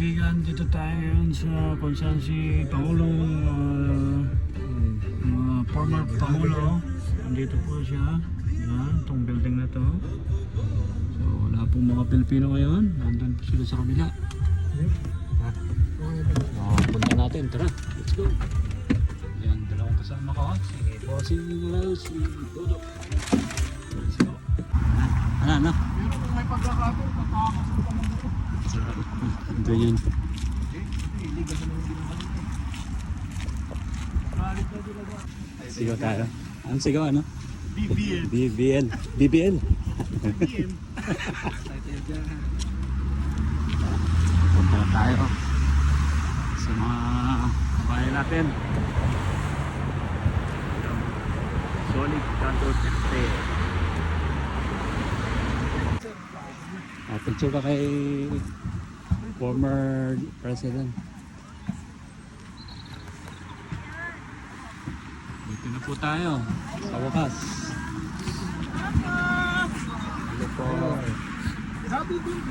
kaibigan, dito tayo ngayon sa kung saan si Pangulong former Pangulo. Nandito po siya. Yan, itong building na to. So wala pong mga Pilipino ngayon. Nandun po sila sa kabila. Punta natin, tara. Let's go. Yan, dalawang kasama ko. Si Bossing Will, si Dodo. Let's go. Ano? May pagkakataon, kakakasok ka ng buko. Ganyan. Sigaw tayo. Ang sigaw ano? BBL. BBL. BBL. BBL. Punta na tayo sa mga kabayan natin. Solid Canto Cafe. Picture ka kay former president. Dito na po tayo sa wakas. Hello po.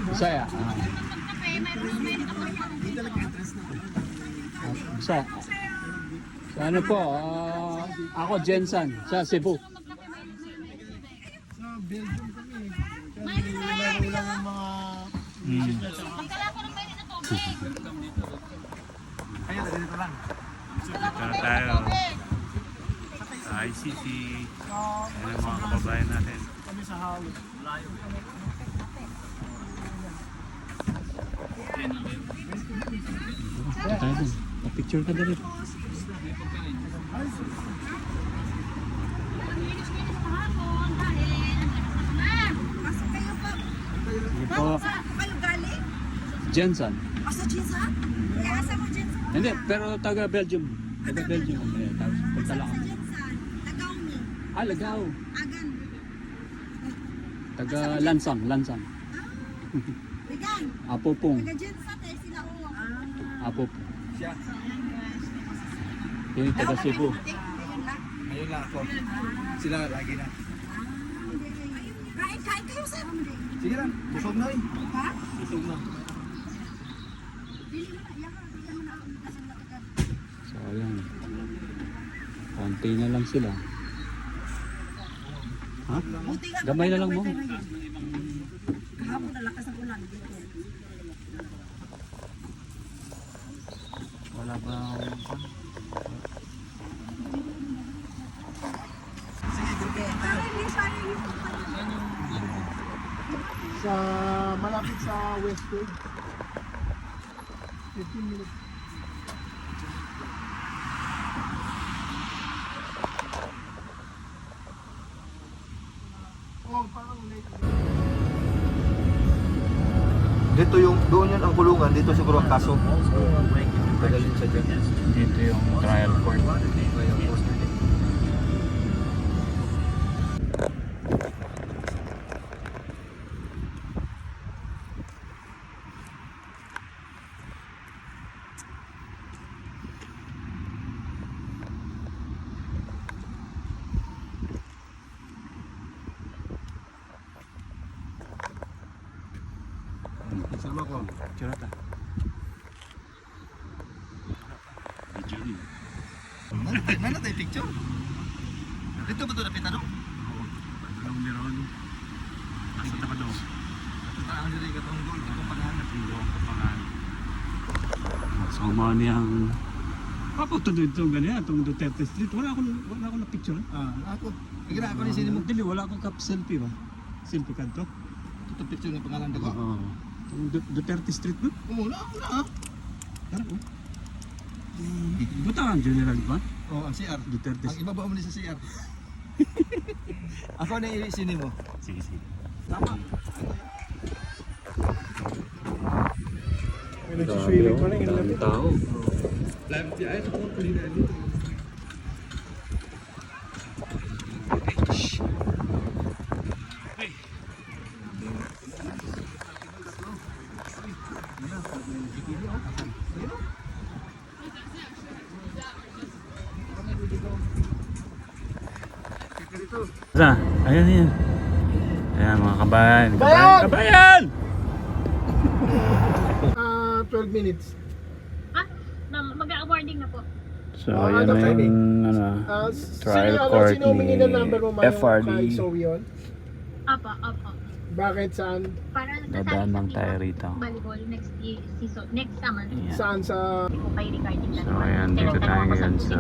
Bisaya. Bisaya. Sa ano po? Ako Jensen sa Cebu. Sa Belgium kami. Laro lang ang mga kaya dito lang. Dito na tayo sa ICC. Yan ang mga kababayan natin. Kami sa halos. Layo. Tayo dun. Pa-picture ka dali. Sige po. Kayo galing? Jensen. Sa Jensen? Asa mo Jensen? Hindi, pero taga Belgium. Taga Belgium. Tapos punta lang Sa ako. Jensen? Tagaw mi. Lagaw. Agan. Taga Lansang. Bigan. Apopong. Taga Jensen tayo sila o. Apop. Siya. Yun, taga Cebu. Ayun lang ako. Sila lagi na. Kain kayo sir. Sige lang. Busog na eh. Ha? Busog na. Dili mo na. Iyan mo na. So, ayan. Konti na lang sila. Ha? Buti nga. Gamay na lang mo. Kahapon na lakas ang ulan. Wala ba? Sige, grupo. Sa malapit sa Westwood. 15 minutes. Oh, parang late. Dito yung, doon yun ang kulungan, dito siguro ang kaso. Tagalin siya dyan. Dito yung trial court. Sama ko. Curata. Video ni. Nana tayo picture? Dito ba ito napitan no? Ang meron. Asa ta ka daw? Ang diri ka itong gold, itong paghahanap. Hindi ako kapangan. So niyang papatuloy ito ganyan, itong Duterte Street. Wala akong na-picture. Ako. Kaya ako ni sinimo. Dili, wala akong selfie ba? Selfie ka to? Ito picture ng pangalan ko. Oo. Itong Duterte Street ba? Oo, na. Tara po. Buta ang general ba? Oh, ang CR. Duterte Ang ibaba mo ni sa CR. Ako na iisinin mo. Sige. Tama. May nagsiswimming pa rin. Daming tao. Live di ay ito po kulina dito. Ayan yan. Ayan mga kabayan. Kabayan! Kabayan! 12 minutes. Mag-awarding na po. So, Ah, yan ano, na pwede? yung trial court Sino humingi ng number mo, ni Mayong FRD. kay Zoe yun? Opo. Bakit, saan? Para Dadaan lang tayo rito. volleyball next season, next summer. Ayan. Saan sa... Hindi po kay regarding that. So, ayan, dito tayo ngayon sa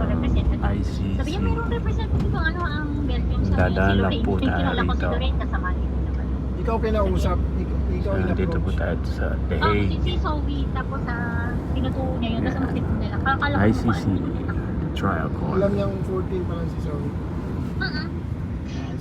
ICC. Sabi niya, mayroong representative ang ang Belgium sa Dadaan lang Lorraine. po tayo Kilala ko si rito. Lorraine, kasama niyo naman. Ikaw kinausap, ikaw So, dito po in-approach. tayo sa The Oh, si Hague Zoe, tapos tinuturo niya yun, tapos Yeah. ang nila. Akala ko ICC paano. trial court. Alam niyang 14 pa lang si Zoe.